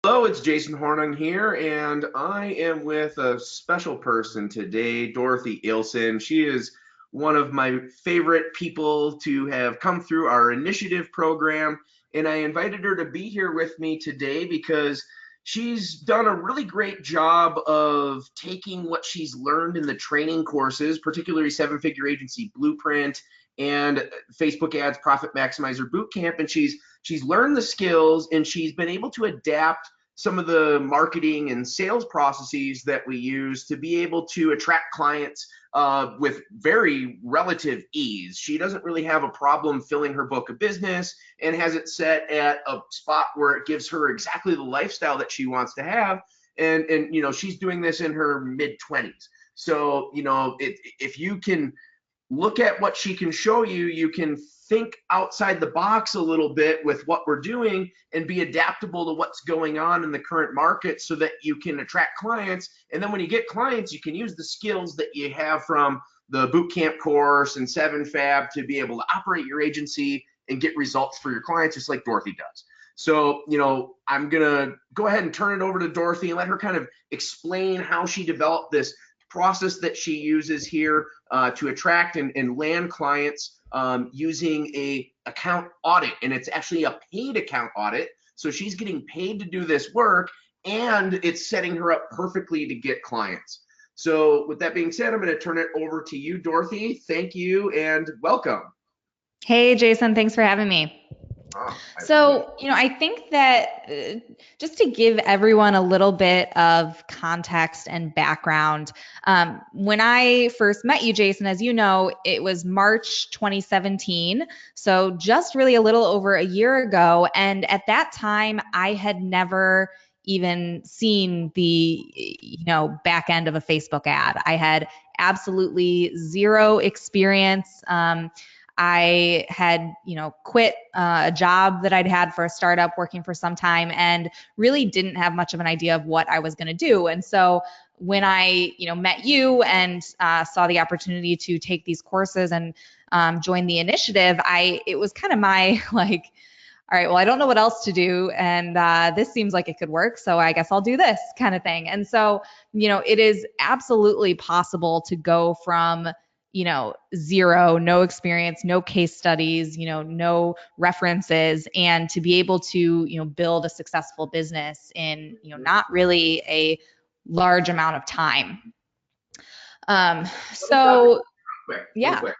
Hello, it's Jason Hornung here, and I am with a special person today, Dorothy Ilson. She is one of my favorite people to have come through our initiative program, and I invited her to be here with me today because she's done a really great job of taking what she's learned in the training courses, particularly Seven Figure Agency Blueprint and Facebook Ads Profit Maximizer Bootcamp, and she's learned the skills and she's been able to adapt some of the marketing and sales processes that we use to be able to attract clients with very relative ease. She doesn't really have a problem filling her book of business and has it set at a spot where it gives her exactly the lifestyle that she wants to have. And you know, she's doing this in her mid 20s. So, you know, if you can look at what she can show you, you can think outside the box a little bit with what we're doing and be adaptable to what's going on in the current market so that you can attract clients. And then when you get clients, you can use the skills that you have from the bootcamp course and 7Fab to be able to operate your agency and get results for your clients, just like Dorothy does. So, you know, I'm going to go ahead and turn it over to Dorothy and let her kind of explain how she developed this process that she uses here to attract and land clients using a account audit, and it's actually a paid account audit. So she's getting paid to do this work, and it's setting her up perfectly to get clients. So with that being said, I'm going to turn it over to you, Dorothy. Thank you and welcome. Hey, Jason, thanks for having me. Oh, I think that just to give everyone a little bit of context and background, when I first met you, Jason, as you know, it was March 2017. So just really a little over a year ago. And at that time, I had never even seen the back end of a Facebook ad. I had absolutely zero experience. I had, quit a job that I'd had for a startup working for some time and really didn't have much of an idea of what I was going to do. And so when I, met you and saw the opportunity to take these courses and join the initiative, it was kind of my like, all right, well, I don't know what else to do. And this seems like it could work. So I guess I'll do this kind of thing. And so, it is absolutely possible to go from zero, no experience, no case studies, no references, and to be able to, build a successful business in, not really a large amount of time. Um, let me stop you so real yeah. quick.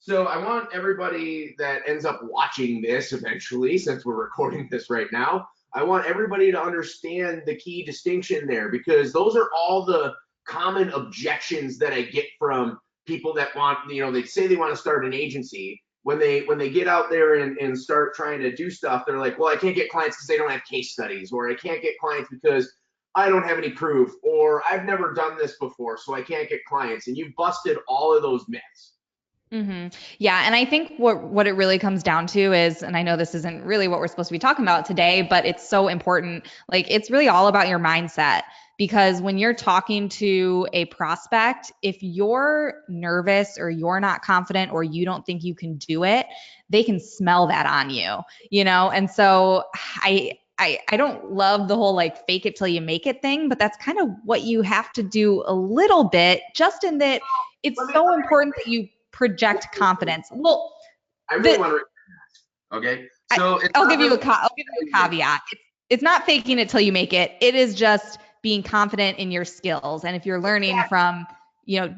So I want everybody that ends up watching this eventually, since we're recording this right now, I want everybody to understand the key distinction there, because those are all the common objections that I get from people that want, they say they want to start an agency. When they get out there and start trying to do stuff, they're like, well, I can't get clients because they don't have case studies, or I can't get clients because I don't have any proof, or I've never done this before, so I can't get clients. And you've busted all of those myths. Yeah, and I think what it really comes down to is, and I know this isn't really what we're supposed to be talking about today, but it's so important. Like it's really all about your mindset because when you're talking to a prospect, if you're nervous or you're not confident or you don't think you can do it, they can smell that on you. And so I don't love the whole like fake it till you make it thing, but that's kind of what you have to do a little bit, just in that Let it's me, so important that you project confidence. Well, I really the want to. Okay, I, so it's I'll not give you really. a caveat. It's not faking it till you make it. It is just being confident in your skills. And if you're learning from, you know,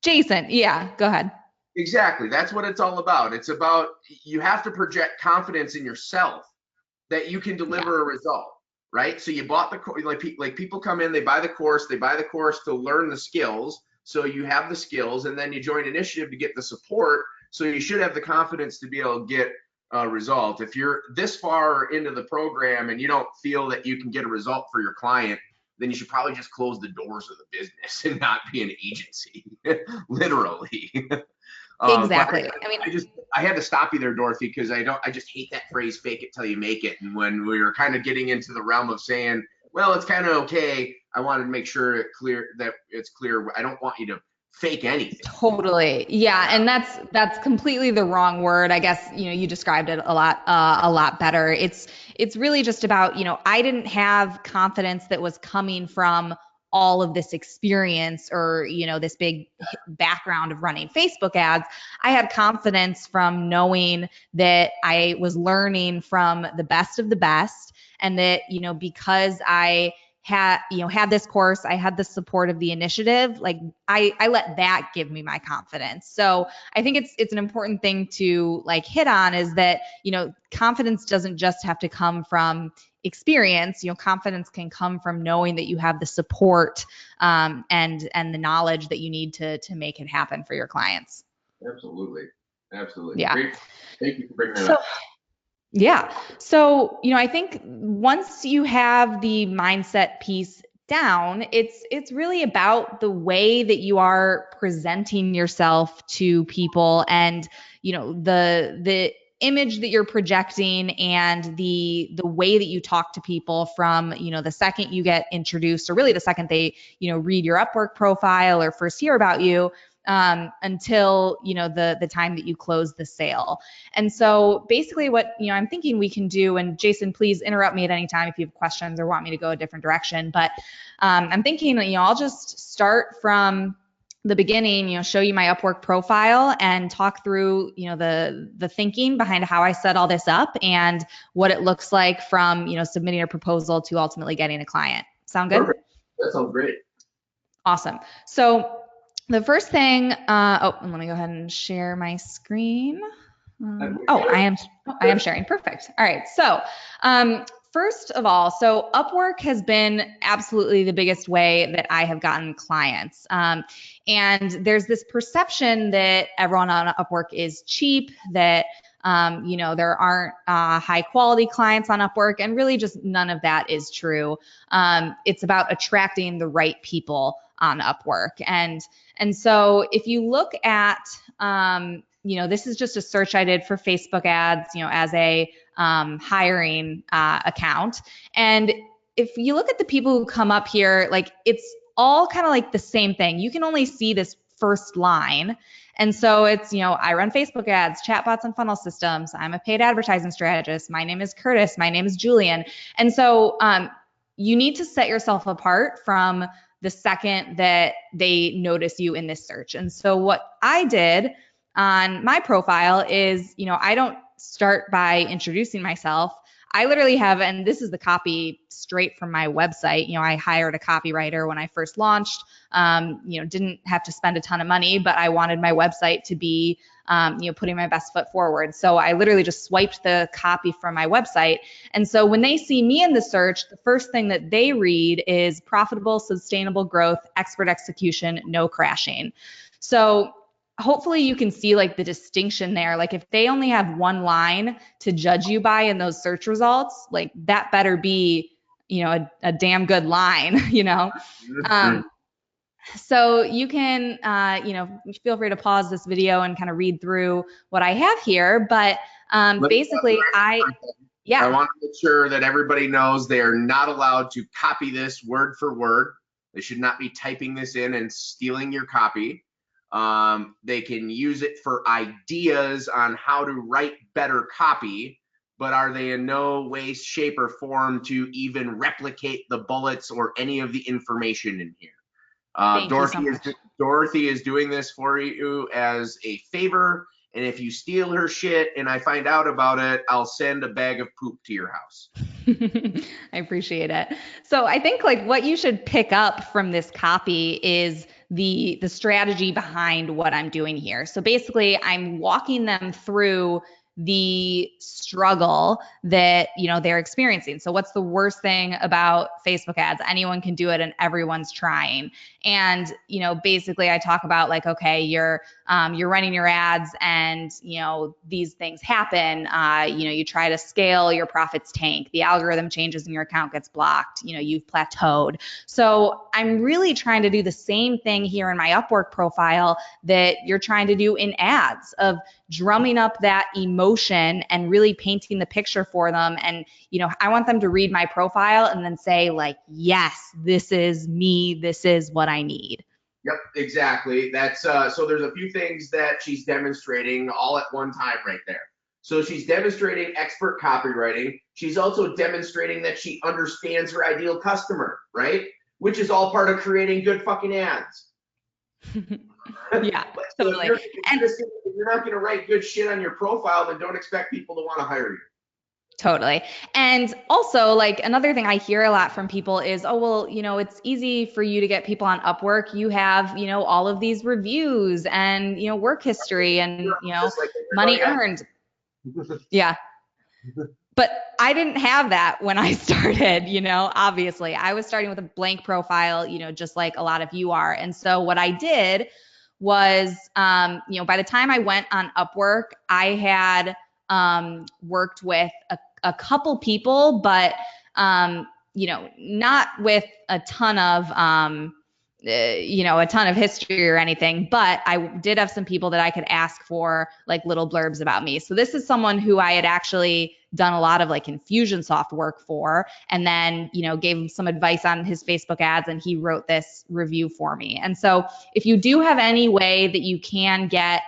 Jason, yeah, go ahead. Exactly. That's what it's all about. It's about, you have to project confidence in yourself that you can Yeah. deliver a result, right? So you bought the course, like people come in, they buy the course to learn the skills. So you have the skills, and then you join initiative to get the support. So you should have the confidence to be able to get a result. If you're this far into the program and you don't feel that you can get a result for your client, then you should probably just close the doors of the business and not be an agency, literally. But Exactly. I mean, I had to stop you there, Dorothy, because I just hate that phrase, fake it till you make it. And when we were kind of getting into the realm of saying, well, it's kind of okay, I wanted to make sure that it's clear. I don't want you to fake anything. Totally. Yeah, and that's completely the wrong word. I guess, you described it a lot better. It's really just about, I didn't have confidence that was coming from all of this experience or, this big background of running Facebook ads. I had confidence from knowing that I was learning from the best of the best, and that, because I had this course, I had the support of the initiative, like I let that give me my confidence. So I think it's an important thing to like hit on, is that, confidence doesn't just have to come from experience. Confidence can come from knowing that you have the support, and the knowledge that you need to make it happen for your clients. Absolutely. Absolutely. Yeah. Great. Thank you for bringing that So up. yeah. So, I think once you have the mindset piece down, it's really about the way that you are presenting yourself to people, and, the image that you're projecting, and the way that you talk to people from, the second you get introduced, or really the second they, read your Upwork profile or first hear about you, until, the time that you close the sale. And so basically what, I'm thinking we can do, and Jason, please interrupt me at any time if you have questions or want me to go a different direction, but I'm thinking that, I'll just start from the beginning, show you my Upwork profile and talk through, the thinking behind how I set all this up and what it looks like from, submitting a proposal to ultimately getting a client. Sound good? Perfect. That sounds great. Awesome. So the first thing, let me go ahead and share my screen. I am sharing. Perfect. All right. So, first of all, so Upwork has been absolutely the biggest way that I have gotten clients. And there's this perception that everyone on Upwork is cheap, that, there aren't high quality clients on Upwork, and really just none of that is true. It's about attracting the right people on Upwork. And so if you look at, this is just a search I did for Facebook ads, as a hiring account. And if you look at the people who come up here, like it's all kind of like the same thing. You can only see this first line. And so it's, I run Facebook ads, chatbots, and funnel systems. I'm a paid advertising strategist. My name is Curtis. My name is Julian. And so you need to set yourself apart from the second that they notice you in this search. And so what I did on my profile is, I don't start by introducing myself. I literally have, and this is the copy straight from my website. I hired a copywriter when I first launched. Didn't have to spend a ton of money, but I wanted my website to be, putting my best foot forward. So I literally just swiped the copy from my website. And so when they see me in the search, the first thing that they read is profitable, sustainable growth, expert execution, no crashing. So hopefully you can see like the distinction there. Like if they only have one line to judge you by in those search results, like that better be, a damn good line, So you can, feel free to pause this video and kind of read through what I have here. But basically, I yeah. want to make sure that everybody knows they are not allowed to copy this word for word. They should not be typing this in and stealing your copy. They can use it for ideas on how to write better copy, but are they in no way, shape, or form to even replicate the bullets or any of the information in here? Thank you so much. Dorothy is doing this for you as a favor, and if you steal her shit and I find out about it, I'll send a bag of poop to your house. I appreciate it. So I think like what you should pick up from this copy is the strategy behind what I'm doing here. So basically I'm walking them through the struggle that they're experiencing. So what's the worst thing about Facebook ads? Anyone can do it and everyone's trying. And basically I talk about like, okay, you're running your ads and these things happen. You try to scale, your profits tank, the algorithm changes and your account gets blocked, you've plateaued. So I'm really trying to do the same thing here in my Upwork profile that you're trying to do in ads, of drumming up that emotion and really painting the picture for them. And, I want them to read my profile and then say like, yes, this is me. This is what I need. Yep, exactly. That's so there's a few things that she's demonstrating all at one time right there. So she's demonstrating expert copywriting. She's also demonstrating that she understands her ideal customer, right? Which is all part of creating good fucking ads. Yeah, So if totally. And you're not gonna write good shit on your profile, then don't expect people to want to hire you. totally. And also, like another thing I hear a lot from people is, oh, well, it's easy for you to get people on Upwork. You have, all of these reviews and, work history and, Just like money everybody earned. else. Yeah. But I didn't have that when I started, obviously. I was starting with a blank profile, just like a lot of you are. And so what I did was, by the time I went on Upwork, I had worked with a couple people, but, not with a ton of, a ton of history or anything, but I did have some people that I could ask for like little blurbs about me. So this is someone who I had actually done a lot of like Infusionsoft work for, and then, gave him some advice on his Facebook ads, and he wrote this review for me. And so if you do have any way that you can get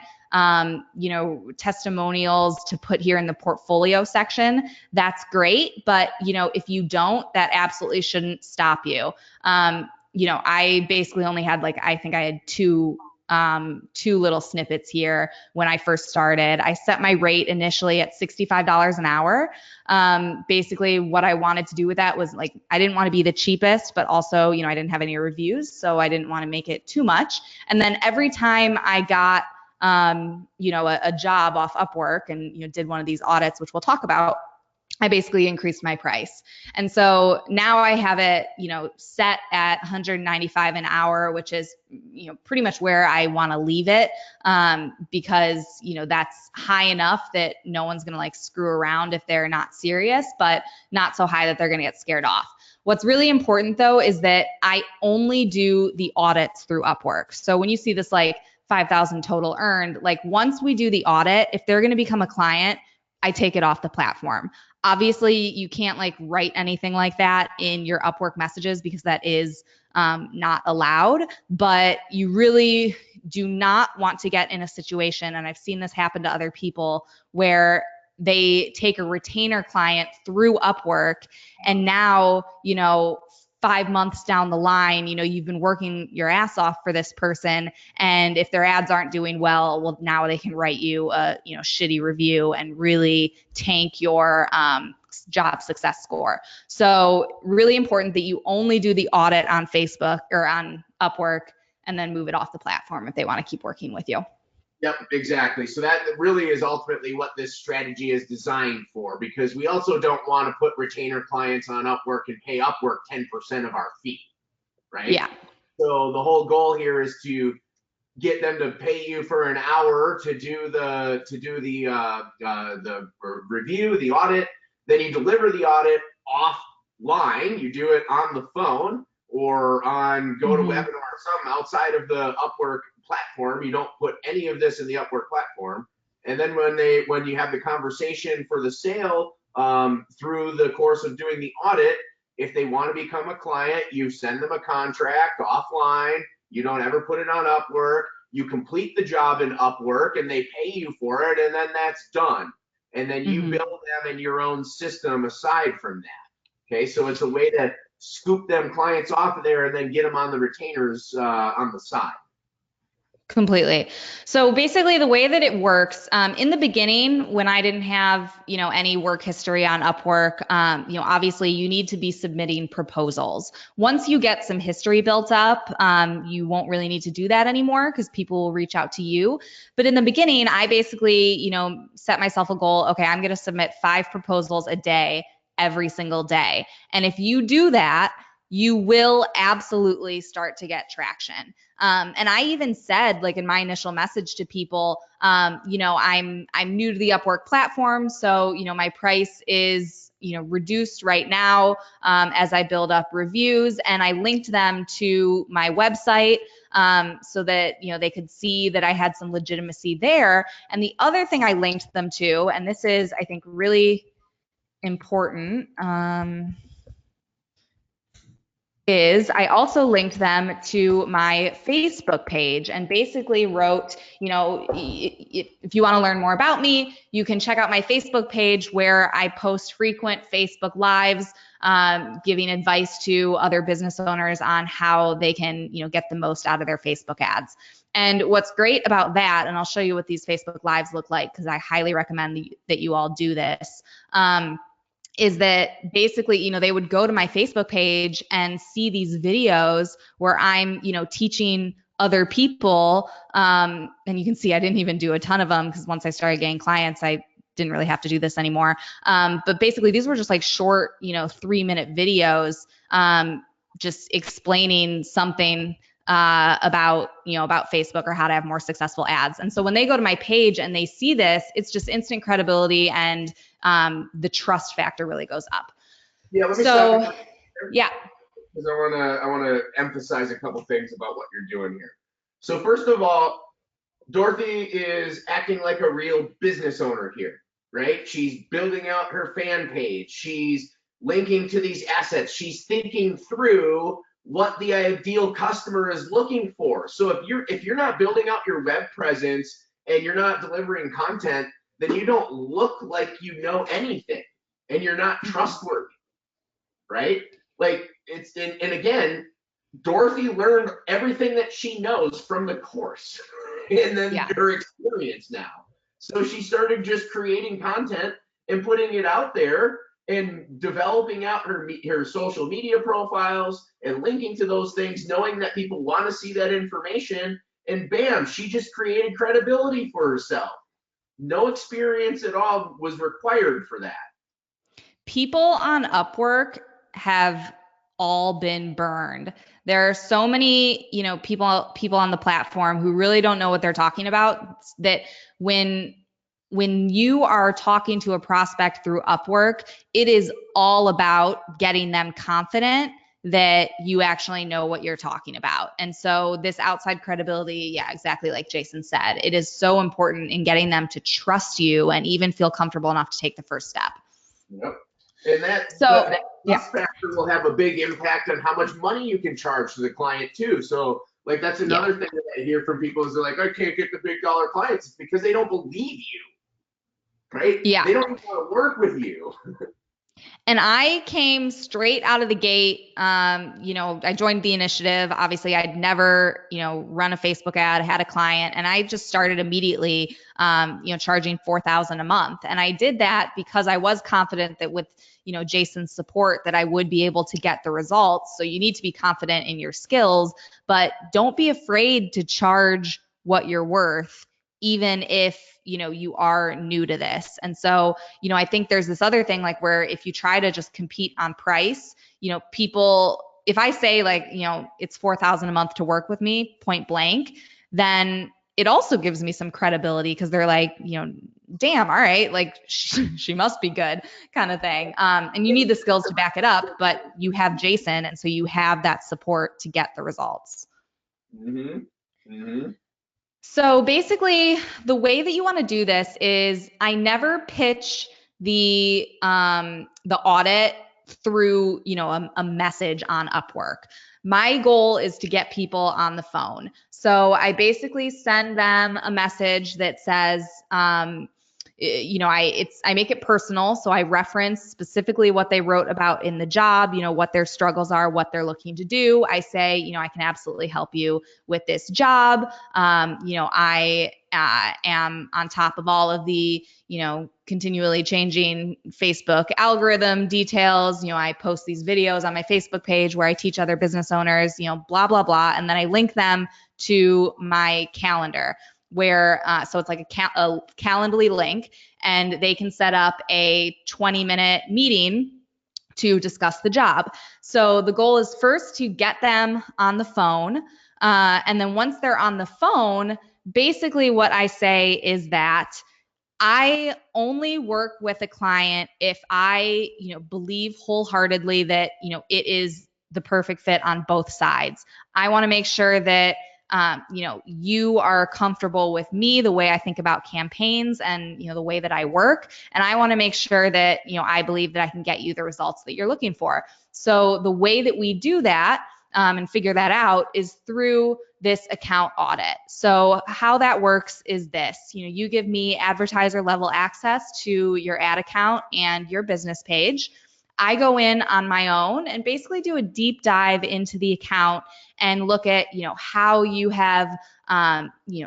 testimonials to put here in the portfolio section, that's great. But, if you don't, that absolutely shouldn't stop you. I basically only had I think I had two little snippets here when I first started. I set my rate initially at $65 an hour. Basically what I wanted to do with that was I didn't want to be the cheapest, but also, I didn't have any reviews, so I didn't want to make it too much. And then every time I got, a job off Upwork and, did one of these audits, which we'll talk about, I basically increased my price. And so now I have it, set at 195 an hour, which is, pretty much where I want to leave it, because, that's high enough that no one's going to screw around if they're not serious, but not so high that they're going to get scared off. What's really important though is that I only do the audits through Upwork. So when you see this 5,000 total earned, once we do the audit, if they're going to become a client, I take it off the platform. Obviously, you can't write anything like that in your Upwork messages because that is not allowed, but you really do not want to get in a situation, and I've seen this happen to other people, where they take a retainer client through Upwork, and now, 5 months down the line, you've been working your ass off for this person, and if their ads aren't doing well, now they can write you a shitty review and really tank your job success score. So really important that you only do the audit on Facebook or on Upwork, and then move it off the platform if they want to keep working with you. Yep, exactly. So that really is ultimately what this strategy is designed for, because we also don't want to put retainer clients on Upwork and pay Upwork 10% of our fee, right? Yeah. So the whole goal here is to get them to pay you for an hour to do the review, the audit. Then you deliver the audit offline. You do it on the phone or on GoToWebinar or something outside of the Upwork platform. You don't put any of this in the Upwork platform. And then when you have the conversation for the sale, through the course of doing the audit, if they want to become a client, you send them a contract offline. You don't ever put it on Upwork. You complete the job in Upwork and they pay you for it, and then that's done. And then you build them in your own system aside from that. Okay, so it's a way to scoop them clients off of there and then get them on the retainers on the side. Completely. So basically the way that it works, in the beginning, when I didn't have, any work history on Upwork, obviously you need to be submitting proposals. Once you get some history built up, you won't really need to do that anymore because people will reach out to you. But in the beginning, I basically, set myself a goal. Okay, I'm going to submit 5 proposals a day, every single day. And if you do that, you will absolutely start to get traction. And I even said, in my initial message to people, I'm new to the Upwork platform, so my price is reduced right now as I build up reviews, and I linked them to my website so that they could see that I had some legitimacy there. And the other thing I linked them to, and this is I think really important. is I also linked them to my Facebook page and basically wrote, if you want to learn more about me, you can check out my Facebook page where I post frequent Facebook Lives, giving advice to other business owners on how they can, get the most out of their Facebook ads. And what's great about that, and I'll show you what these Facebook Lives look like because I highly recommend that you all do this. Is that basically, they would go to my Facebook page and see these videos where I'm, teaching other people. And you can see I didn't even do a ton of them because once I started getting clients, I didn't really have to do this anymore. But basically, these were just like short, 3-minute videos, just explaining something about Facebook or how to have more successful ads. And so when they go to my page and they see this, it's just instant credibility and the trust factor really goes up. Yeah, let me stop you So, there yeah, because I wanna emphasize a couple things about what you're doing here. So first of all, Dorothy is acting like a real business owner here, right? She's building out her fan page. She's linking to these assets. She's thinking through what the ideal customer is looking for. So if you're not building out your web presence and you're not delivering content, then you don't look like you know anything and you're not trustworthy, right? Like and again, Dorothy learned everything that she knows from the course and then yeah. her experience now. So she started just creating content and putting it out there and developing out her social media profiles and linking to those things, knowing that people want to see that information. And bam, she just created credibility for herself. No experience at all was required for that. People on Upwork have all been burned. There are so many, people on the platform who really don't know what they're talking about that when when you are talking to a prospect through Upwork, it is all about getting them confident that you actually know what you're talking about. And so this outside credibility, yeah, exactly like Jason said, it is so important in getting them to trust you and even feel comfortable enough to take the first step. Yep. And So, that yeah. trust factor will have a big impact on how much money you can charge to the client too. So like that's Yeah. another thing that I hear from people is they're like, I can't get the big dollar clients. It's because they don't believe you, right? Yeah. They don't even want to work with you. And I came straight out of the gate. I joined the initiative. Obviously, I'd never, run a Facebook ad, had a client, and I just started immediately, charging $4,000 a month. And I did that because I was confident that with, Jason's support, that I would be able to get the results. So you need to be confident in your skills, but don't be afraid to charge what you're worth, even if, you are new to this. And so, I think there's this other thing like where if you try to just compete on price, people, if I say like, it's 4,000 a month to work with me, point blank, then it also gives me some credibility because they're like, damn, all right, like she must be good kind of thing. And you need the skills to back it up, but you have Jason. And so you have that support to get the results. Mm-hmm. Mm-hmm. So basically, the way that you want to do this is I never pitch the audit through a message on Upwork. My goal is to get people on the phone. So I basically send them a message that says, I make it personal, so I reference specifically what they wrote about in the job, what their struggles are, what they're looking to do. I say, I can absolutely help you with this job. I am on top of all of the, continually changing Facebook algorithm details. I post these videos on my Facebook page where I teach other business owners, blah, blah, blah. And then I link them to my calendar where, so it's like a Calendly link, and they can set up a 20-minute meeting to discuss the job. So the goal is first to get them on the phone. And then once they're on the phone, basically what I say is that I only work with a client if I, believe wholeheartedly that, it is the perfect fit on both sides. I want to make sure that you are comfortable with me, the way I think about campaigns, and the way that I work, and I want to make sure that I believe that I can get you the results that you're looking for. So the way that we do that and figure that out is through this account audit. So how that works is this: you give me advertiser level access to your ad account and your business page. I go in on my own and basically do a deep dive into the account and look at, how you have,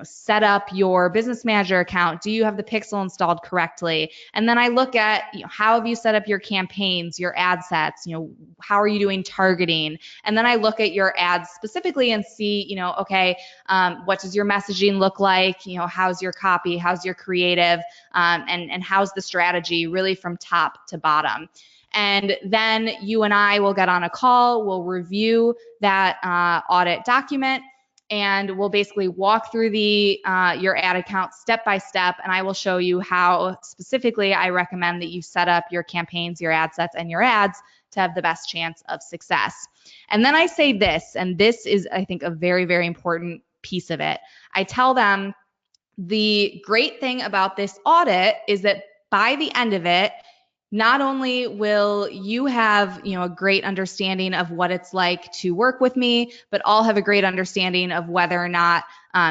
set up your business manager account. Do you have the pixel installed correctly? And then I look at, how have you set up your campaigns, your ad sets? How are you doing targeting? And then I look at your ads specifically and see, okay, what does your messaging look like? How's your copy? How's your creative? And how's the strategy really from top to bottom? And then you and I will get on a call, we'll review that audit document, and we'll basically walk through your ad account step by step, and I will show you how specifically I recommend that you set up your campaigns, your ad sets, and your ads to have the best chance of success. And then I say this, and this is, I think, a very, very important piece of it. I tell them the great thing about this audit is that by the end of it, not only will you have, a great understanding of what it's like to work with me, but I'll have a great understanding of whether or not,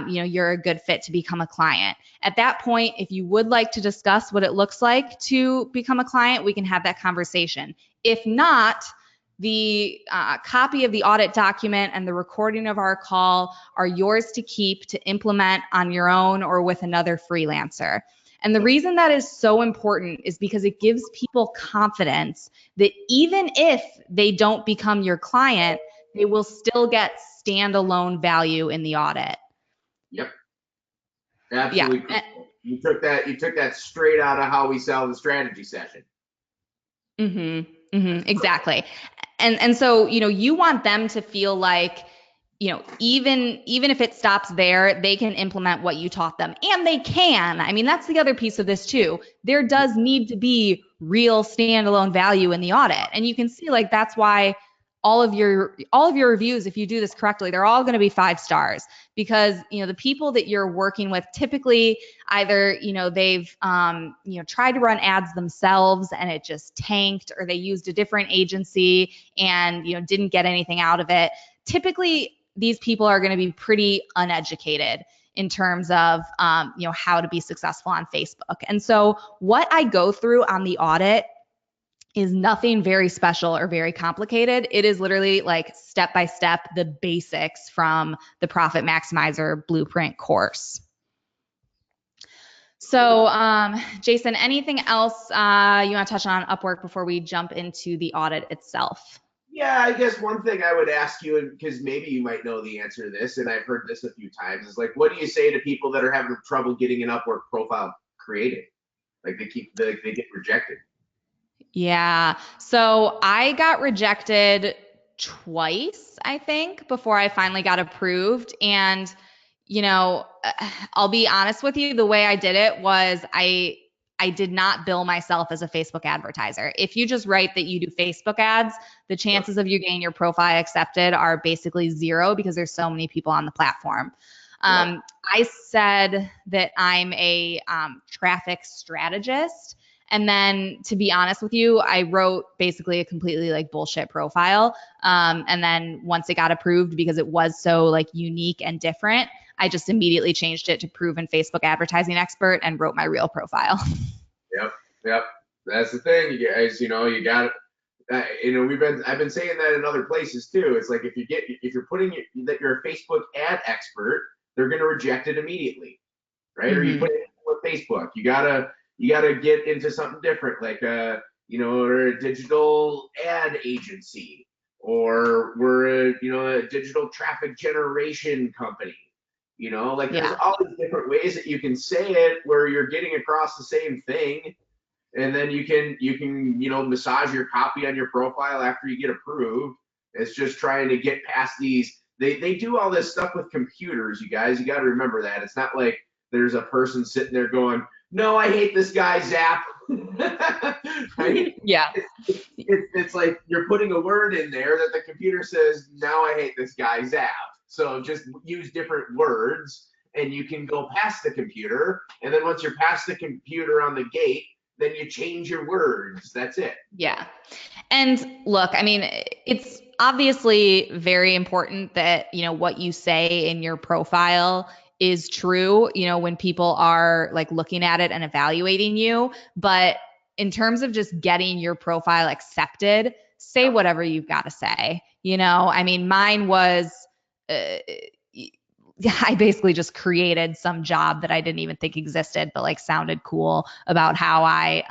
you're a good fit to become a client. At that point, if you would like to discuss what it looks like to become a client, we can have that conversation. If not, the copy of the audit document and the recording of our call are yours to keep to implement on your own or with another freelancer. And the reason that is so important is because it gives people confidence that even if they don't become your client, they will still get standalone value in the audit. Yep. Yeah. Absolutely. You took that straight out of how we sell the strategy session. Exactly. And so, you want them to feel like, even if it stops there, they can implement what you taught them. And they can. I mean, that's the other piece of this too. There does need to be real standalone value in the audit. And you can see, like, that's why all of your reviews, if you do this correctly, they're all going to be 5 stars, because the people that you're working with typically either they've tried to run ads themselves and it just tanked, or they used a different agency and didn't get anything out of it. Typically these people are going to be pretty uneducated in terms of how to be successful on Facebook. And so what I go through on the audit is nothing very special or very complicated. It is literally like step by step, the basics from the Profit Maximizer Blueprint course. So, Jason, anything else you want to touch on Upwork before we jump into the audit itself? Yeah, I guess one thing I would ask you, because maybe you might know the answer to this, and I've heard this a few times, is like, what do you say to people that are having trouble getting an Upwork profile created? Like they get rejected. Yeah. So I got rejected twice, I think, before I finally got approved. And, I'll be honest with you, the way I did it was I did not bill myself as a Facebook advertiser. If you just write that you do Facebook ads, the chances of you getting your profile accepted are basically 0 because there's so many people on the platform. I said that I'm a traffic strategist. And then, to be honest with you, I wrote basically a completely like bullshit profile. And then once it got approved, because it was so like unique and different, I just immediately changed it to proven Facebook advertising expert and wrote my real profile. Yep. That's the thing, you guys. You got. I've been saying that in other places too. It's like if you're putting that you're a Facebook ad expert, they're going to reject it immediately, right? Or you put it with Facebook, you gotta get into something different, like or a digital ad agency, or we're a digital traffic generation company. There's all these different ways that you can say it where you're getting across the same thing, and then you can massage your copy on your profile after you get approved. It's just trying to get past these. They do all this stuff with computers, you guys. You got to remember that. It's not like there's a person sitting there going, no, I hate this guy, Zap. Right? Yeah. It's like you're putting a word in there that the computer says, now I hate this guy, Zap. So just use different words and you can go past the computer. And then once you're past the computer on the gate, then you change your words. That's it. Yeah. And look, I mean, it's obviously very important that, what you say in your profile is true, when people are like looking at it and evaluating you. But in terms of just getting your profile accepted, say Yep. whatever you've got to say. I mean, mine was, uh, I basically just created some job that I didn't even think existed, but like sounded cool about how I,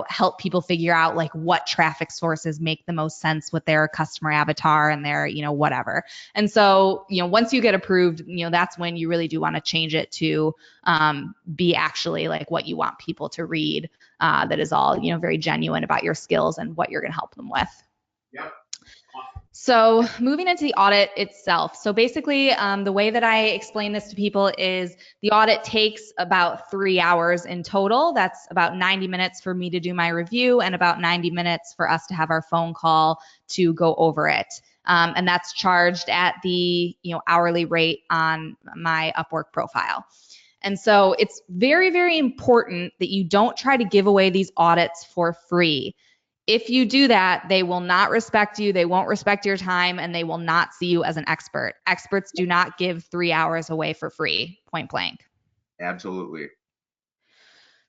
help people figure out like what traffic sources make the most sense with their customer avatar and their, whatever. And so, once you get approved, that's when you really do want to change it to be actually like what you want people to read. That is all, very genuine about your skills and what you're going to help them with. Yep. So moving into the audit itself. So basically, the way that I explain this to people is the audit takes about 3 hours in total. That's about 90 minutes for me to do my review and about 90 minutes for us to have our phone call to go over it. And that's charged at the hourly rate on my Upwork profile. And so it's very, very important that you don't try to give away these audits for free. If you do that, they will not respect you, they won't respect your time, and they will not see you as an expert. Experts do not give 3 hours away for free, point blank. Absolutely.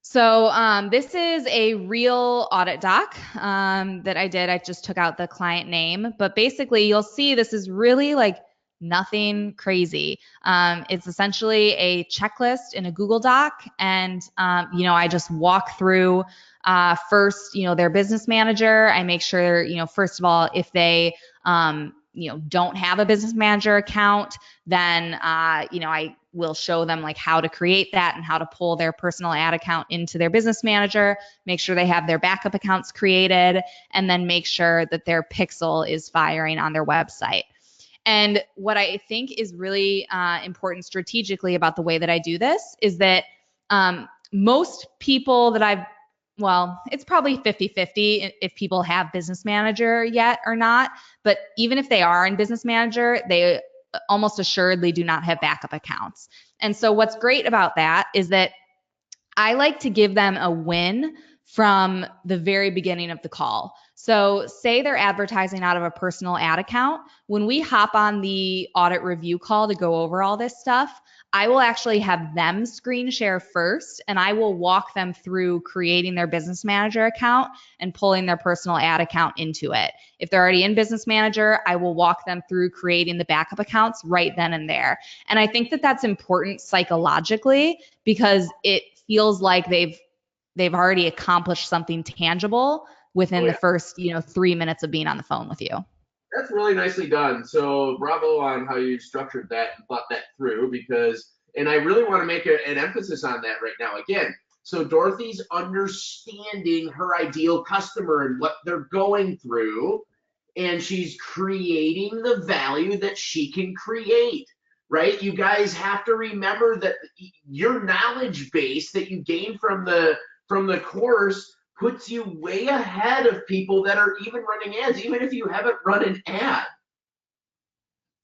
So this is a real audit doc that I did. I just took out the client name, but basically you'll see this is really like nothing crazy. It's essentially a checklist in a Google Doc, and I just walk through first, their business manager. I make sure, first of all, if they don't have a business manager account, then I will show them like how to create that and how to pull their personal ad account into their business manager, make sure they have their backup accounts created, and then make sure that their pixel is firing on their website. And what I think is really important strategically about the way that I do this is that most people that it's probably 50-50 if people have business manager yet or not. But even if they are in business manager, they almost assuredly do not have backup accounts. And so what's great about that is that I like to give them a win from the very beginning of the call. So say they're advertising out of a personal ad account. When we hop on the audit review call to go over all this stuff, I will actually have them screen share first, and I will walk them through creating their business manager account and pulling their personal ad account into it. If they're already in business manager, I will walk them through creating the backup accounts right then and there. And I think that that's important psychologically because it feels like they've already accomplished something tangible Oh within the yeah. first 3 minutes of being on the phone with you. That's really nicely done. So bravo on how you structured that and thought that through because, and I really want to make an emphasis on that right now. Again, so Dorothy's understanding her ideal customer and what they're going through, and she's creating the value that she can create, right? You guys have to remember that your knowledge base that you gain from the course puts you way ahead of people that are even running ads, even if you haven't run an ad,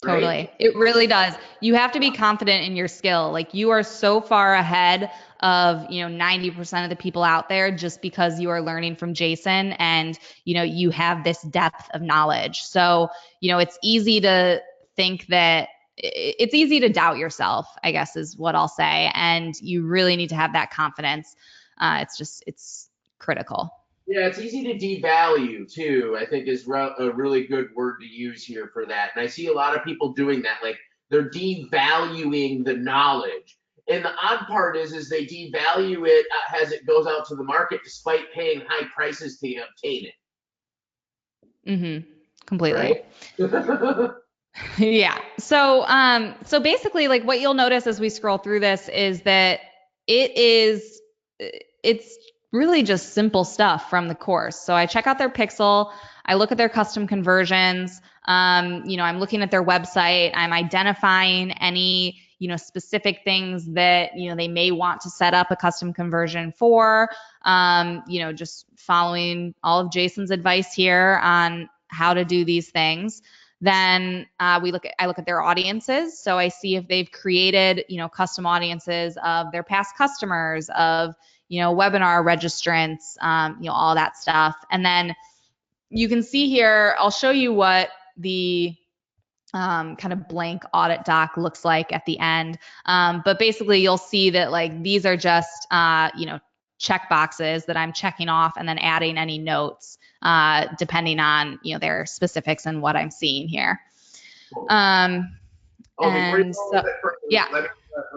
right? Totally. It really does. You have to be confident in your skill. Like you are so far ahead of, 90% of the people out there just because you are learning from Jason and, you have this depth of knowledge. So, it's easy to think that it's easy to doubt yourself, I guess is what I'll say. And you really need to have that confidence. It's critical. Yeah, it's easy to devalue too, I think is a really good word to use here for that. And I see a lot of people doing that. Like they're devaluing the knowledge. And the odd part is they devalue it as it goes out to the market despite paying high prices to obtain it, Mm-hmm. Completely. right? Yeah. So basically like what you'll notice as we scroll through this is that it's really just simple stuff from the course. So I check out their pixel, I look at their custom conversions, I'm looking at their website, I'm identifying any, specific things that, they may want to set up a custom conversion for, just following all of Jason's advice here on how to do these things. Then I look at their audiences. So I see if they've created, custom audiences of their past customers, of, webinar registrants, all that stuff. And then you can see here, I'll show you what the kind of blank audit doc looks like at the end. But basically you'll see that like these are just, check boxes that I'm checking off and then adding any notes, depending on, their specifics and what I'm seeing here. Cool. Um, Oh, before you and go a so, little bit further, yeah, let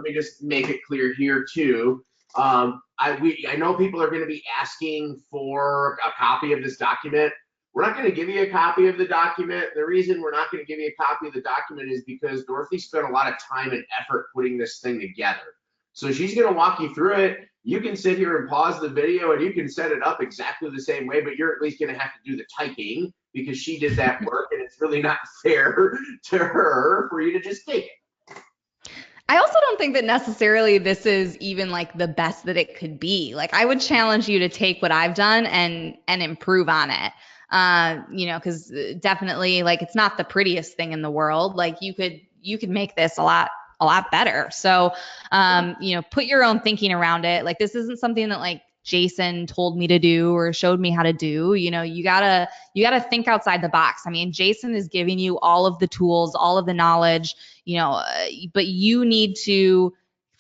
me just make it clear here too. I know people are going to be asking for a copy of this document. We're not going to give you a copy of the document. The reason we're not going to give you a copy of the document is because Dorothy spent a lot of time and effort putting this thing together. So she's going to walk you through it. You can sit here and pause the video and you can set it up exactly the same way, but you're at least going to have to do the typing because she did that work, and it's really not fair to her for you to just take it. I also don't think that necessarily this is even like the best that it could be. Like I would challenge you to take what I've done and improve on it. Because definitely like it's not the prettiest thing in the world. Like you could make this a lot better. So put your own thinking around it. Like this isn't something that like Jason told me to do or showed me how to do. You gotta think outside the box. I mean, Jason is giving you all of the tools, all of the knowledge, but you need to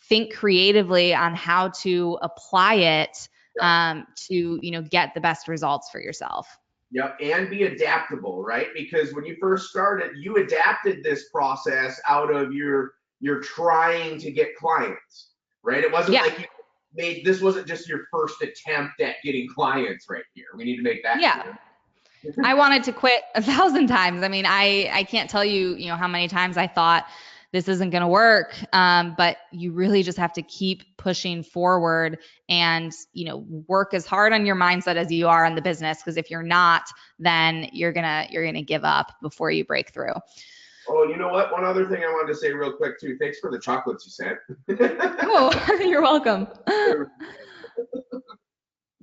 think creatively on how to apply it, to get the best results for yourself. Yep, and be adaptable, right? Because when you first started, you adapted this process out of your trying to get clients, right? It wasn't Yeah. like you made this wasn't just your first attempt at getting clients right here. We need to make that Yeah. clear. I wanted to quit 1,000 times. I mean, I can't tell you, how many times I thought this isn't going to work. But you really just have to keep pushing forward and, work as hard on your mindset as you are on the business. Because if you're not, then you're gonna give up before you break through. Oh, you know what? One other thing I wanted to say real quick too. Thanks for the chocolates you sent. Oh, you're welcome.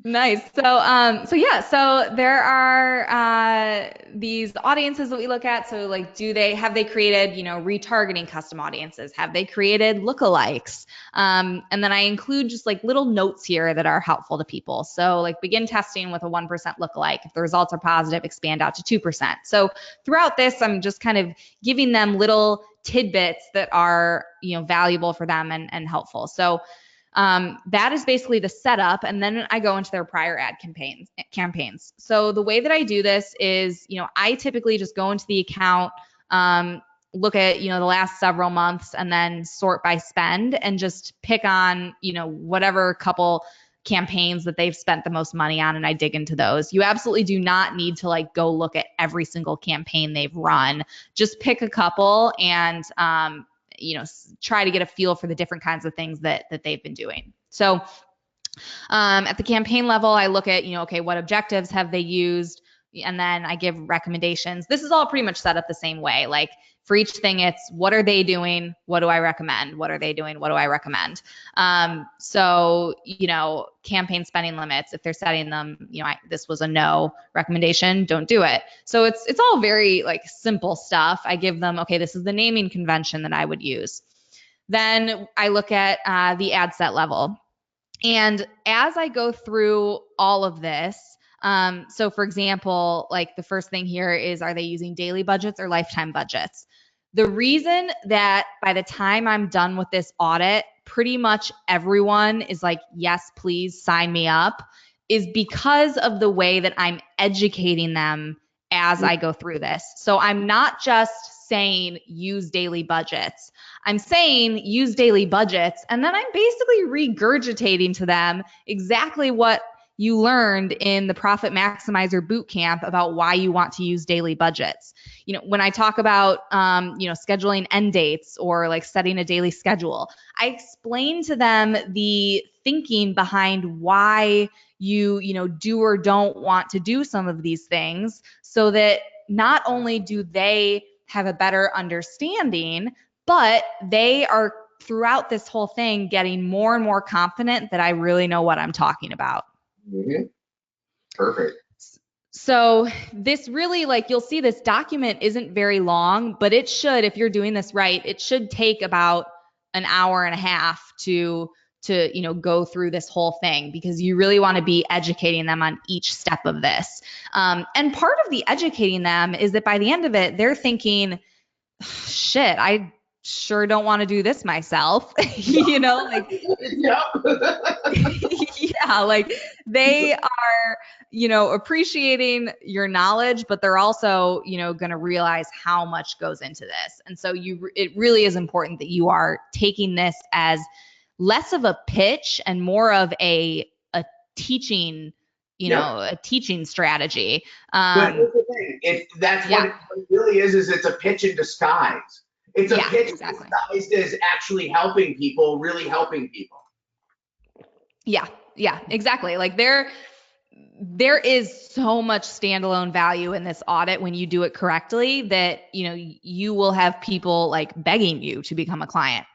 Nice. So yeah, so there are these audiences that we look at. So like, have they created, retargeting custom audiences? Have they created lookalikes? And then I include just like little notes here that are helpful to people. So like begin testing with a 1% lookalike. If the results are positive, expand out to 2%. So throughout this, I'm just kind of giving them little tidbits that are, valuable for them and helpful. So that is basically the setup. And then I go into their prior ad campaigns. So the way that I do this is, I typically just go into the account, look at, the last several months and then sort by spend and just pick on, whatever couple campaigns that they've spent the most money on, and I dig into those. You absolutely do not need to like go look at every single campaign they've run. Just pick a couple and try to get a feel for the different kinds of things that they've been doing. So at the campaign level, I look at, okay, what objectives have they used? And then I give recommendations. This is all pretty much set up the same way. Like for each thing, it's what are they doing? What do I recommend? What are they doing? What do I recommend? So, campaign spending limits, if they're setting them, this was a no recommendation, don't do it. So it's all very like simple stuff. I give them, okay, this is the naming convention that I would use. Then I look at the ad set level. And as I go through all of this, so for example, like the first thing here is, are they using daily budgets or lifetime budgets? The reason that by the time I'm done with this audit, pretty much everyone is like, yes, please sign me up, is because of the way that I'm educating them as I go through this. So I'm not just saying use daily budgets. I'm saying use daily budgets, and then I'm basically regurgitating to them exactly what you learned in the Profit Maximizer Bootcamp about why you want to use daily budgets. When I talk about, scheduling end dates or like setting a daily schedule, I explain to them the thinking behind why you do or don't want to do some of these things, so that not only do they have a better understanding, but they are throughout this whole thing getting more and more confident that I really know what I'm talking about. Mm-hmm. Perfect. So this really, like, you'll see this document isn't very long, but it should, if you're doing this right, it should take about an hour and a half to go through this whole thing, because you really want to be educating them on each step of this. And part of the educating them is that by the end of it, they're thinking, shit, I sure don't want to do this myself. Like it's yeah, like they are, appreciating your knowledge, but they're also, going to realize how much goes into this. And so it really is important that you are taking this as less of a pitch and more of a teaching, Yep. a teaching strategy. But here's the thing, that's what Yeah, it really is it's a pitch in disguise. It's a yeah, pitch exactly. disguised as actually helping people, really helping people. Yeah, yeah, exactly. Like there is so much standalone value in this audit when you do it correctly, that you will have people like begging you to become a client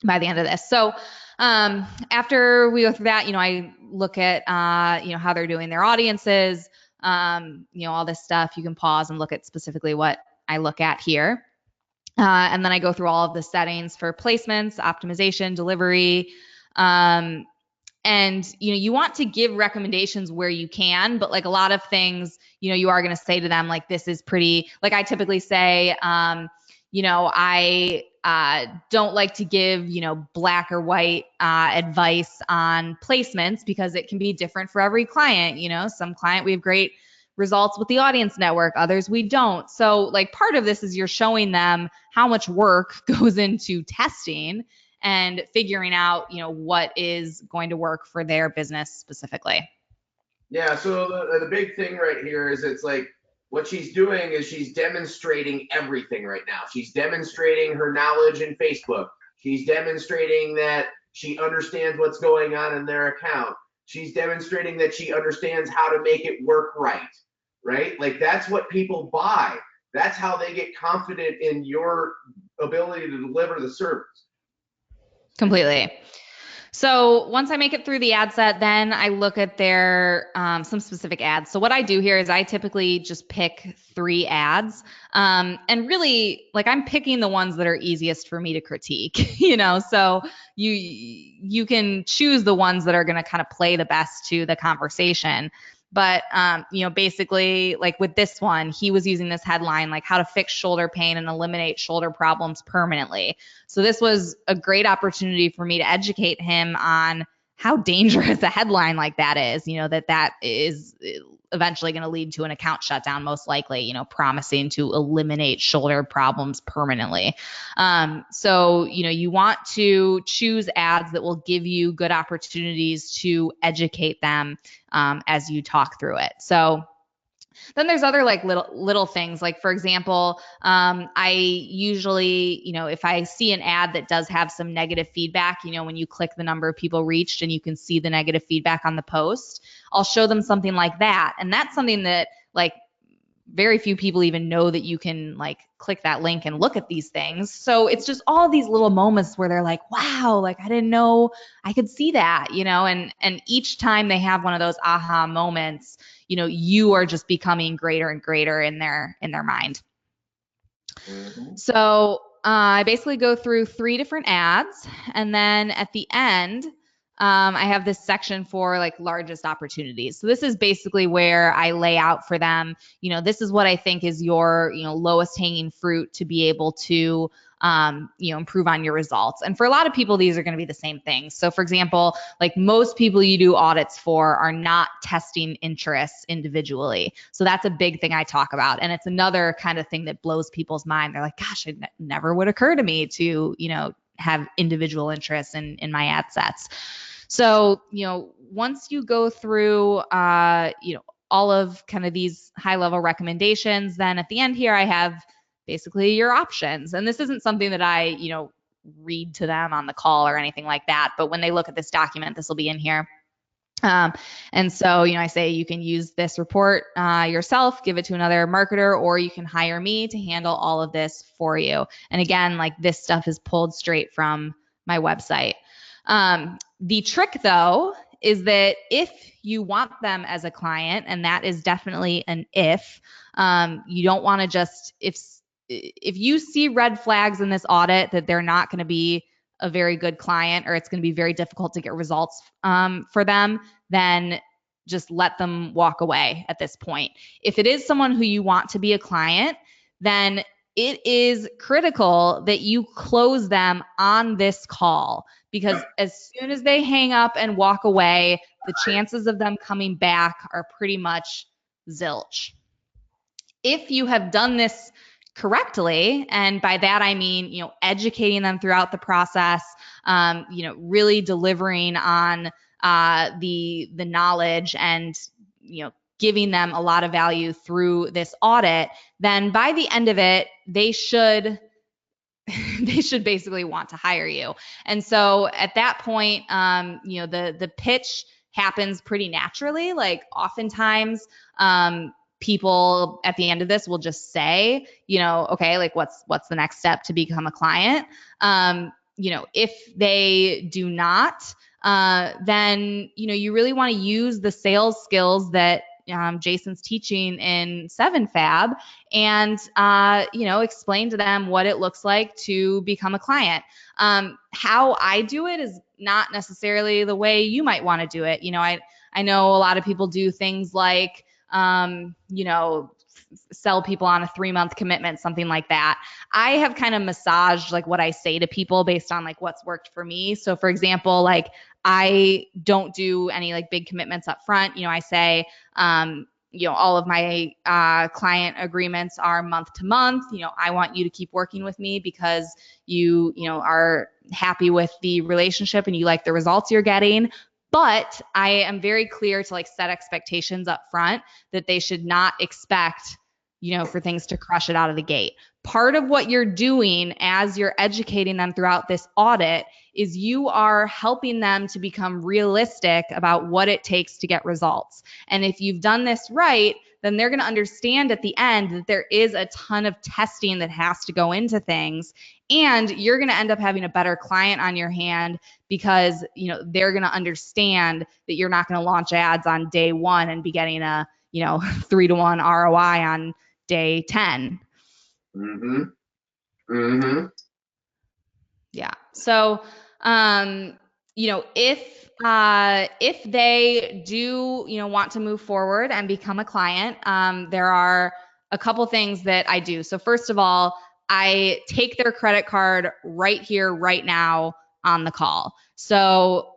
by the end of this. So after we go through that, I look at how they're doing their audiences, all this stuff. You can pause and look at specifically what I look at here. And then I go through all of the settings for placements, optimization, delivery. And you want to give recommendations where you can, but like a lot of things, you are going to say to them, like, this is pretty, like I typically say, I don't like to give, black or white advice on placements, because it can be different for every client. Some client, we have great results with the audience network, others we don't. So like part of this is you're showing them how much work goes into testing and figuring out, what is going to work for their business specifically. Yeah, so the big thing right here is it's like what she's doing is she's demonstrating everything right now. She's demonstrating her knowledge in Facebook. She's demonstrating that she understands what's going on in their account. She's demonstrating that she understands how to make it work right, right? Like that's what people buy. That's how they get confident in your ability to deliver the service. Completely. So once I make it through the ad set, then I look at their some specific ads. So what I do here is I typically just pick 3 ads, and really, like, I'm picking the ones that are easiest for me to critique. So you can choose the ones that are going to kind of play the best to the conversation. But basically, like with this one, he was using this headline, like how to fix shoulder pain and eliminate shoulder problems permanently. So this was a great opportunity for me to educate him on how dangerous a headline like that is, that is eventually going to lead to an account shutdown, most likely, promising to eliminate shoulder problems permanently. So, you want to choose ads that will give you good opportunities to educate them as you talk through it. So then there's other like little things, like for example, I usually, if I see an ad that does have some negative feedback, when you click the number of people reached and you can see the negative feedback on the post, I'll show them something like that. And that's something that, like, very few people even know that you can like click that link and look at these things. So it's just all these little moments where they're like, wow, like I didn't know I could see that, and each time they have one of those aha moments, you are just becoming greater and greater in their mind. Mm-hmm. So I basically go through 3 different ads, and then at the end, I have this section for like largest opportunities. So this is basically where I lay out for them, this is what I think is your, lowest hanging fruit to be able to, improve on your results. And for a lot of people, these are going to be the same things. So for example, like most people you do audits for are not testing interests individually. So that's a big thing I talk about. And it's another kind of thing that blows people's mind. They're like, gosh, it never would occur to me to, have individual interests in my ad sets. So, once you go through, all of kind of these high level recommendations, then at the end here, I have basically your options. And this isn't something that I, read to them on the call or anything like that. But when they look at this document, this will be in here. And so, I say you can use this report yourself, give it to another marketer, or you can hire me to handle all of this for you. And again, like this stuff is pulled straight from my website. The trick though is that if you want them as a client, and that is definitely an if, you don't want to just, if you see red flags in this audit that they're not going to be a very good client, or it's going to be very difficult to get results for them, then just let them walk away at this point. If it is someone who you want to be a client, then it is critical that you close them on this call, because as soon as they hang up and walk away, the chances of them coming back are pretty much zilch. If you have done this correctly, and by that I mean, educating them throughout the process, really delivering on the knowledge, and giving them a lot of value through this audit, then by the end of it, they should basically want to hire you. And so at that point, the pitch happens pretty naturally. Like oftentimes, people at the end of this will just say, okay, like what's the next step to become a client? If they do not, then you really want to use the sales skills that Jason's teaching in 7Fab, and explain to them what it looks like to become a client. How I do it is not necessarily the way you might want to do it. I know a lot of people do things like sell people on a 3-month commitment, something like that. I have kind of massaged like what I say to people based on like what's worked for me. So for example, like I don't do any like big commitments up front. I say, all of my client agreements are month to month. I want you to keep working with me because you are happy with the relationship and you like the results you're getting. But I am very clear to like set expectations up front that they should not expect, for things to crush it out of the gate. Part of what you're doing as you're educating them throughout this audit is you are helping them to become realistic about what it takes to get results. And if you've done this right, then they're going to understand at the end that there is a ton of testing that has to go into things. And you're going to end up having a better client on your hand because, they're going to understand that you're not going to launch ads on day one and be getting a, 3-to-1 ROI on day 10. Mm-hmm. Mm-hmm. Yeah. So, if they do, want to move forward and become a client, there are a couple things that I do. So first of all, I take their credit card right here, right now on the call. So,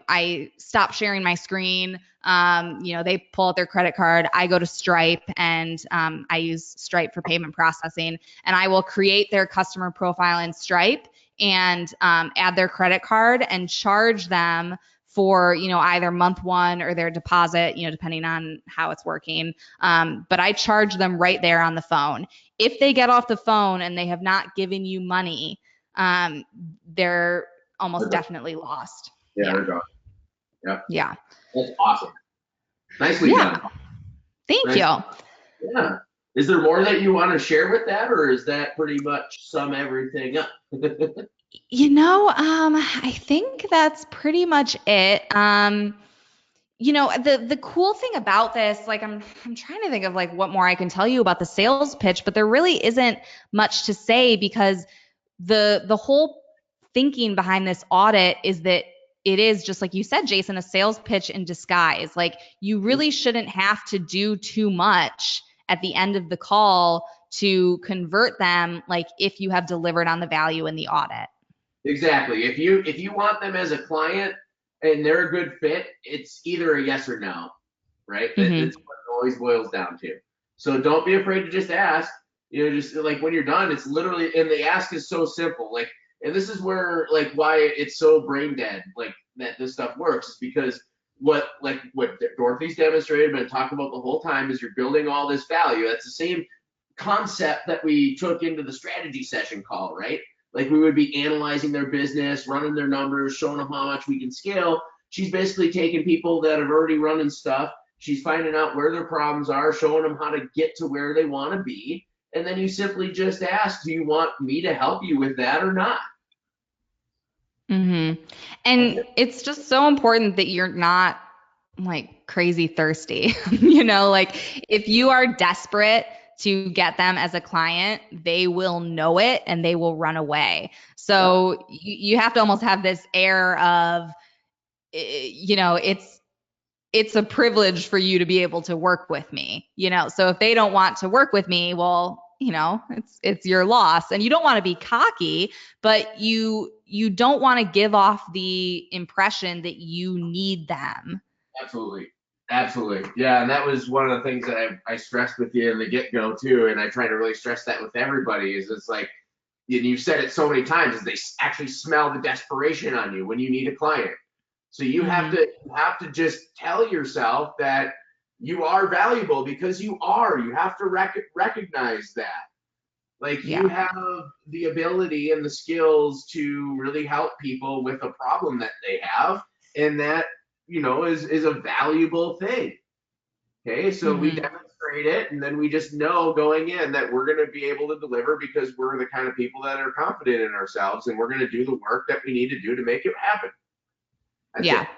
I stop sharing my screen. They pull out their credit card. I go to Stripe, and I use Stripe for payment processing, and I will create their customer profile in Stripe and add their credit card and charge them for, either month one or their deposit, depending on how it's working. But I charge them right there on the phone. If they get off the phone and they have not given you money, they're almost definitely lost. Yeah, they're gone. Yep. Yeah. That's awesome. Nicely done. Thank you. Yeah. Is there more that you want to share with that, or is that pretty much sum everything up? I think that's pretty much it. The cool thing about this, like I'm trying to think of like what more I can tell you about the sales pitch, but there really isn't much to say because the whole thinking behind this audit is that it is, just like you said, Jason, a sales pitch in disguise. Like you really shouldn't have to do too much at the end of the call to convert them, like if you have delivered on the value in the audit. Exactly. If you want them as a client and they're a good fit, it's either a yes or no, right? Mm-hmm. That's what it always boils down to. So don't be afraid to just ask. Just like when you're done, it's literally, and the ask is so simple. Like, and this is where like why it's so brain dead, like that this stuff works, is because what Dorothy's demonstrated and talked about the whole time is you're building all this value. That's the same concept that we took into the strategy session call, right? Like we would be analyzing their business, running their numbers, showing them how much we can scale. She's basically taking people that have already running stuff. She's finding out where their problems are, showing them how to get to where they want to be. And then you simply just ask, do you want me to help you with that or not? Hmm. And it's just so important that you're not like crazy thirsty. Like if you are desperate to get them as a client, they will know it and they will run away. Yep, So you have to almost have this air of, it's a privilege for you to be able to work with me. So if they don't want to work with me, well, it's your loss. And you don't want to be cocky, but you don't want to give off the impression that you need them. absolutely. Absolutely. Yeah, and that was one of the things that I stressed with you in the get-go too, and I try to really stress that with everybody is it's like, and you've said it so many times, is they actually smell the desperation on you when you need a client. So Hmm. you have to just tell yourself that you are valuable because you are. You have to recognize that. Like you Yeah. have the ability and the skills to really help people with a problem that they have, and that is a valuable thing. Okay, so we Hmm. demonstrate it, and then we just know going in that we're going to be able to deliver because we're the kind of people that are confident in ourselves, and we're going to do the work that we need to do to make it happen. That's Yeah. it.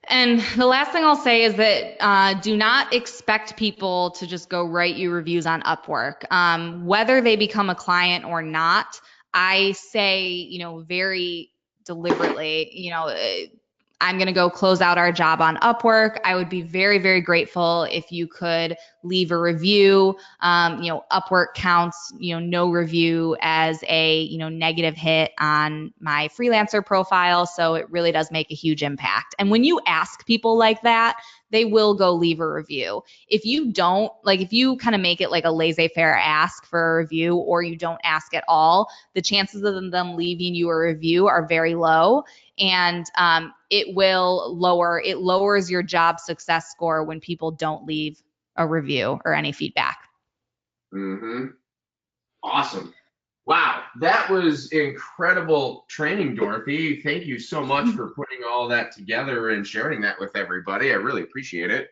And the last thing I'll say is that do not expect people to just go write you reviews on Upwork. Whether they become a client or not, I say, very deliberately, I'm going to go close out our job on Upwork. I would be very, very grateful if you could leave a review. Upwork counts, no review as a, negative hit on my freelancer profile. So it really does make a huge impact. And when you ask people like that, they will go leave a review. If you don't, like, if you kind of make it like a laissez-faire ask for a review or you don't ask at all, the chances of them leaving you a review are very low. And it lowers your job success score when people don't leave a review or any feedback. Mm-hmm. Awesome. Wow, that was incredible training, Dorothy. Thank you so much for putting all that together and sharing that with everybody. I really appreciate it.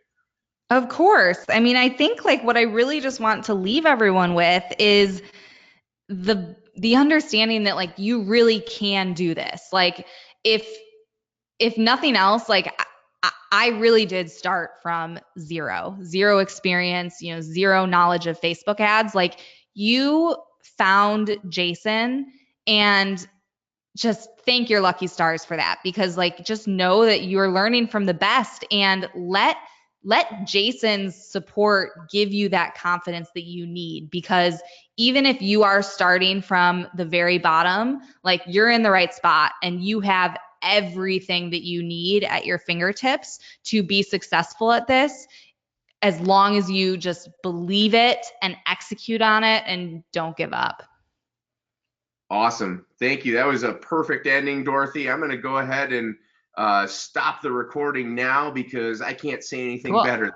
Of course. I mean, I think like what I really just want to leave everyone with is the understanding that like you really can do this. Like if if nothing else, like I really did start from zero experience, zero knowledge of Facebook ads. Like you found Jason, and just thank your lucky stars for that, because like just know that you're learning from the best, and let Jason's support give you that confidence that you need, because even if you are starting from the very bottom, like you're in the right spot and you have everything that you need at your fingertips to be successful at this, as long as you just believe it and execute on it and don't give up. Awesome. Thank you. That was a perfect ending, Dorothy. I'm going to go ahead and stop the recording now because I can't say anything Cool. better.